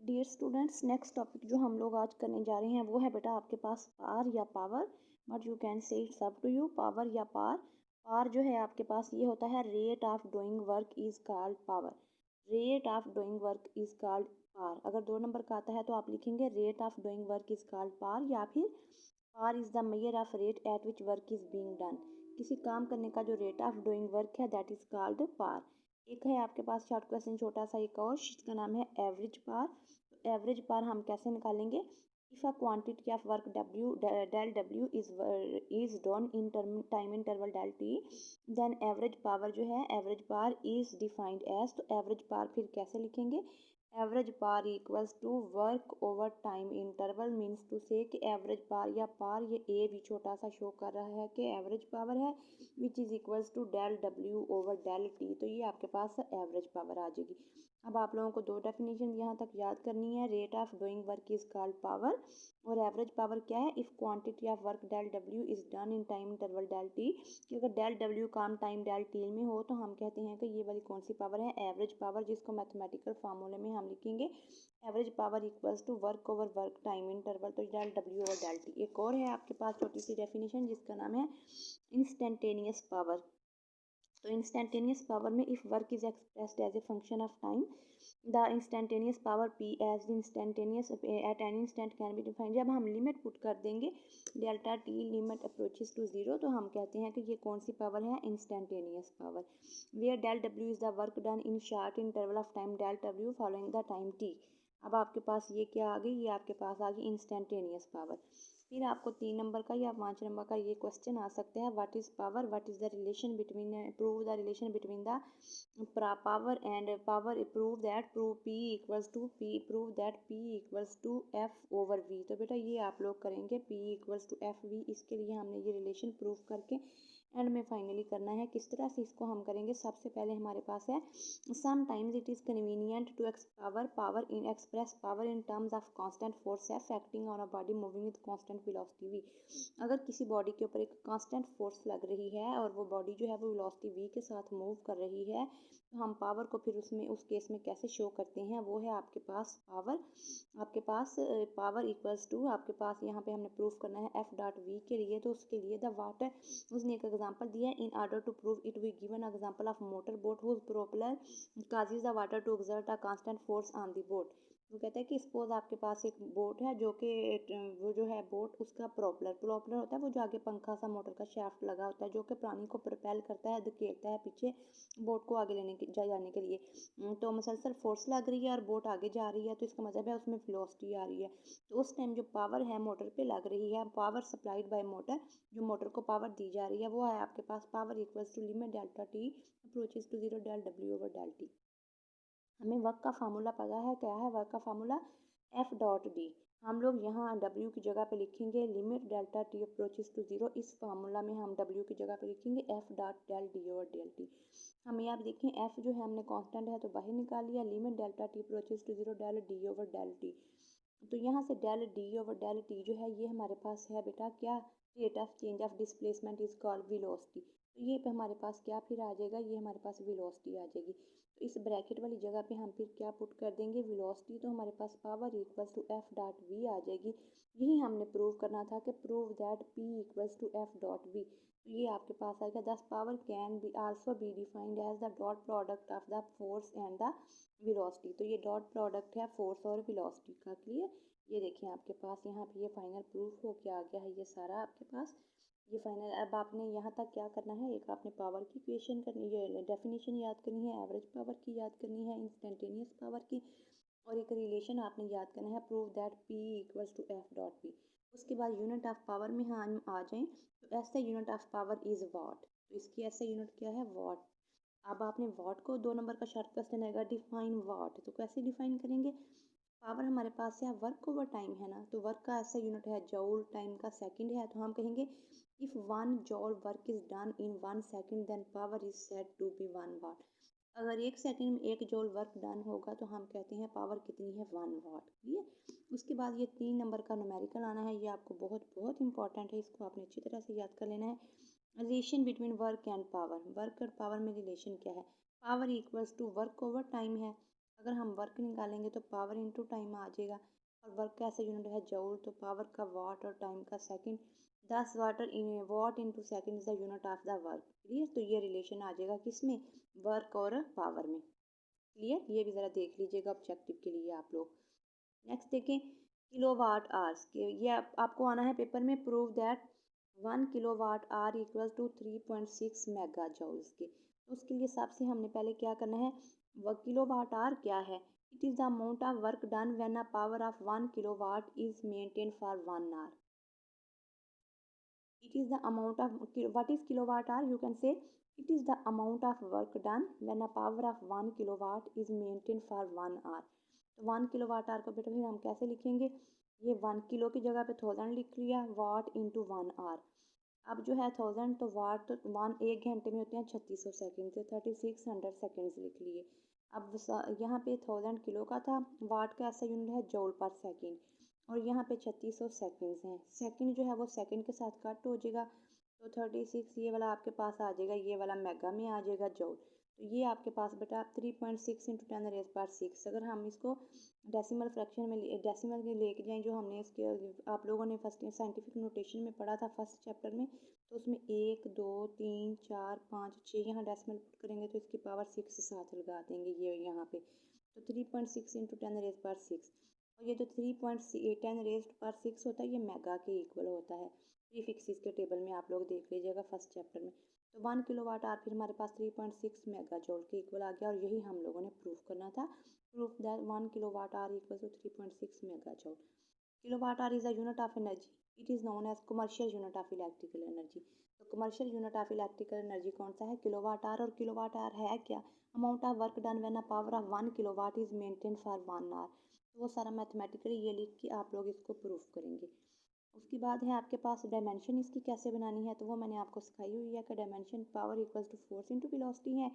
Dear students, next topic जो हम लोग आज करने जा रहे हैं वो है बेटा आपके पास पार या power. But you can say it's up to you, power या पार। पार जो है आपके पास ये होता है rate of doing work is called power. Rate of doing work is called power. अगर 2 नंबर का आता है तो आप लिखेंगे rate of doing work is called power, या फिर power is the measure of rate at which work is being done. किसी काम करने का जो रेट ऑफ डूइंग वर्क है दैट इज कॉल्ड पार। एक है आपके पास शॉर्ट क्वेश्चन छोटा सा एक और, जिसका नाम है एवरेज पार। एवरेज पार हम कैसे निकालेंगे? If a quantity of work W del W is done in time interval del T, then average power जो है average power is defined as. तो एवरेज पार फिर कैसे लिखेंगे? Average power equals to work over time interval, means to say कि average पार या पार, ये ए भी छोटा सा शो कर रहा है कि एवरेज पावर है, which is equals to del W over del T. तो ये आपके पास एवरेज पावर आ जाएगी। अब आप लोगों को 2 डेफिनेशन यहाँ तक याद करनी है। Rate of doing work is called power, और एवरेज पावर क्या है? If quantity of work del W is done in time interval del T, कि अगर डेल डब्ल्यू काम टाइम डेल टी में हो तो हम कहते हैं कि ये वाली कौन सी पावर है? एवरेज पावर, जिसको मैथमेटिकल फार्मूले में हम लिखेंगे average power equals to work over work time interval, तो del W over del T. एक और है आपके पास छोटी सी डेफिनेशन जिसका नाम है इंस्टेंटेनियस पावर। तो इंस्टेंटेनियस पावर में if work is expressed as a function of time, the instantaneous power P as instantaneous at an instant can be defined. जब हम लिमिट पुट कर देंगे delta T limit approaches to zero, तो हम कहते हैं कि ये कौन सी पावर है? Instantaneous power. Where del W is the work done in short interval of time del W following the time T. अब आपके पास ये क्या आ गई? ये आपके पास आ गई इंस्टेंटेनियस पावर। फिर आपको 3 नंबर का या 5 नंबर का ये क्वेश्चन आ सकता है, what is power, what is the relation between, prove the relation between the power and power, prove P equals to P, prove that P equals to F over V. तो बेटा ये आप लोग करेंगे P equals to F V. इसके लिए हमने ये रिलेशन प्रूव करके एंड में फाइनली करना है। किस तरह से इसको हम करेंगे? सबसे पहले हमारे पास है sometimes it is convenient to power in express power in terms of constant force F acting on a body moving with constant velocity V. अगर किसी बॉडी के ऊपर एक कांस्टेंट फोर्स लग रही है और वो बॉडी जो है वो वेलोसिटी वी के साथ मूव कर रही है, तो हम पावर को फिर उसमें उस केस में कैसे शो करते हैं? वो है आपके पास पावर। आपके पास पावर इक्वल्स टू, आपके पास यहाँ पे हमने प्रूफ करना है एफ डॉट वी के लिए, तो उसके लिए द वाटर, उसने एक एग्जांपल दिया है, in order to prove it we given example of motor boat whose propeller causes the water to exert a constant force on the boat. वो कहता है कि सपोज आपके पास एक बोट है जो कि वो जो है बोट, उसका प्रोपेलर होता है वो जो आगे पंखा सा मोटर का शाफ्ट लगा होता है जो कि पानी को प्रोपेल करता है, धकेलता है पीछे बोट को आगे जाने के लिए। तो मसलसल फोर्स लग रही है और बोट आगे जा रही है, तो इसका मतलब है उसमें वेलोसिटी आ रही है। तो उस टाइम जो पावर है मोटर पे लग रही है, पावर सप्लाइड बाय मोटर, जो मोटर को पावर दी जा रही है, वो है आपके पास power equals to limit delta T approaches to zero del W over del T. हमें वर्क का फार्मूला पता है, क्या है वर्क का फार्मूला? F dot D. हम लोग यहाँ डब्ल्यू की जगह पे लिखेंगे limit delta T approaches to zero. इस फार्मूला में हम डब्ल्यू की जगह पे लिखेंगे F dot del D over del T. हमें आप देखें एफ जो है हमने कांस्टेंट है तो बाहर निकाल लिया, limit delta T approaches to zero del D over del T. तो यहाँ से del D over del T जो है ये हमारे पास है बेटा क्या? Rate of change of displacement is called velocity. तो ये पे हमारे पास क्या फिर आ जाएगा? ये हमारे पास वेलोसिटी आ जाएगी। तो इस ब्रैकेट वाली जगह पे हम फिर क्या पुट कर देंगे? वेलोसिटी। तो हमारे पास power equals to F dot V आ जाएगी। यही हमने प्रूव करना था कि prove that P equals to F dot V. तो ये आपके पास आएगा। Thus power can be also be defined as the dot product of the force and the velocity. तो ये डॉट प्रोडक्ट है फोर्स और वेलोसिटी का। क्लियर? ये देखिए आपके पास यहाँ पे ये फाइनल प्रूफ हो के आ गया है ये सारा आपके पास। ये फाइनल, अब आपने यहाँ तक क्या करना है? एक आपने पावर की इक्वेशन करनी है, डेफिनेशन याद करनी है, एवरेज पावर की याद करनी है, इंस्टेंटेनियस पावर की, और एक रिलेशन आपने याद करना है, prove that P equals to F dot P. उसके बाद यूनिट ऑफ पावर में हम आ जाएं तो ऐसे unit of power is what. तो इसकी ऐसे यूनिट क्या है? वाट। अब आपने वाट को 2 नंबर का शॉर्ट क्वेश्चन आएगा डिफाइन वाट, तो कैसे डिफाइन करेंगे? पावर हमारे पास है वर्क ओवर टाइम है ना, तो वर्क का ऐसा यूनिट है जॉल, टाइम का सेकंड है, तो हम कहेंगे if 1 joule work is done in 1 second then power is said to be 1 watt. अगर 1 सेकंड में 1 जॉल वर्क डन होगा तो हम कहते हैं पावर कितनी है? 1 वाट। क्लियर? उसके बाद ये 3 नंबर का न्यूमेरिकल आना है, ये आपको बहुत बहुत इंपॉर्टेंट है, इसको आपने अच्छी तरह से याद कर लेना है। Relation between work and power, work और पावर में रिलेशन क्या है? Power equals to work over time है। अगर हम वर्क निकालेंगे तो पावर इंटू टाइम आ जाएगा, और वर्क कैसे यूनिट है जूल, तो पावर का वाट और टाइम का second. 10 watt into second is the unit of the work. Clear, तो ये रिलेशन आ जाएगा किसमें, वर्क और पावर में। क्लियर, ये भी ज़रा देख लीजिएगा ऑब्जेक्टिव के लिए आप लोग। नेक्स्ट देखें किलोवाट आवर्स के, ये आपको आना है पेपर में, prove that 1 kilowatt hour equal to 3.6 mega joules के। तो उसके लिए हिसाब से हमने पहले क्या करना है, वह किलोवाट आवर क्या है, it is the amount of work done when a power of 1 kilowatt is maintain for 1 hour. It is the amount of what is kilowatt hour, you can say it is the amount of work done when a power of 1 kilowatt is maintained for 1 hour। तो 1 kilowatt our को बेटा फिर हम कैसे लिखेंगे, ये 1 kilo की जगह पे 1000 लिख लिया, वाट इंटू 1 आवर। अब जो है 1000 तो वाट तो 1 घंटे में होते हैं 3600 सेकेंड, तो 3600 सेकेंड्स लिख लिए। अब यहाँ पे 1000 किलो का था, वाट का ऐसा यूनिट है जूल पर सेकेंड, और यहाँ पे 3600 सेकेंड्स हैं। सेकंड जो है वो सेकंड के साथ कट हो जाएगा, तो 36 ये वाला आपके पास आ जाएगा, ये वाला मेगा में आ जाएगा जूल। तो ये आपके पास बेटा 3.6 इंटू 10⁻⁶। अगर हम इसको डेसिमल फ्रैक्शन में डेसिमल में लेके जाएं, जो हमने इसके आप लोगों ने फर्स्ट साइंटिफिक नोटेशन में पढ़ा था फर्स्ट चैप्टर में, तो उसमें 1 2 3 4 5 6 यहाँ डेसिमल पुट करेंगे तो इसकी पावर 6 साथ लगा देंगे ये यहाँ पे, तो 3.6 इंटू 10⁻⁶। और ये जो 3.10⁻⁶ होता है ये मेगा के इक्वल होता है। प्रीफिक्सेस के टेबल में आप लोग देख लीजिएगा फर्स्ट चैप्टर में। तो 1 किलोवाट आवर फिर हमारे पास 3.6 मेगा जूल के इक्वल आ गया, और यही हम लोगों ने प्रूफ करना था। Proof that 1 kilowatt hour equal to 3.6 mega joule. Kilowatt hour is a unit of energy, it is known as commercial unit of electrical energy. तो commercial unit of electrical energy कौन सा है, किलोवाट आवर। और kilowatt hour है क्या, amount of work done when a power of 1 kilowatt is maintain for 1 hour. तो वो सारा मैथमेटिकली ये लिख के आप लोग इसको प्रूफ करेंगे। उसके बाद है आपके पास डायमेंशन इसकी कैसे बनानी है, तो वो मैंने आपको सिखाई हुई है कि dimension power equals to force into velocity है।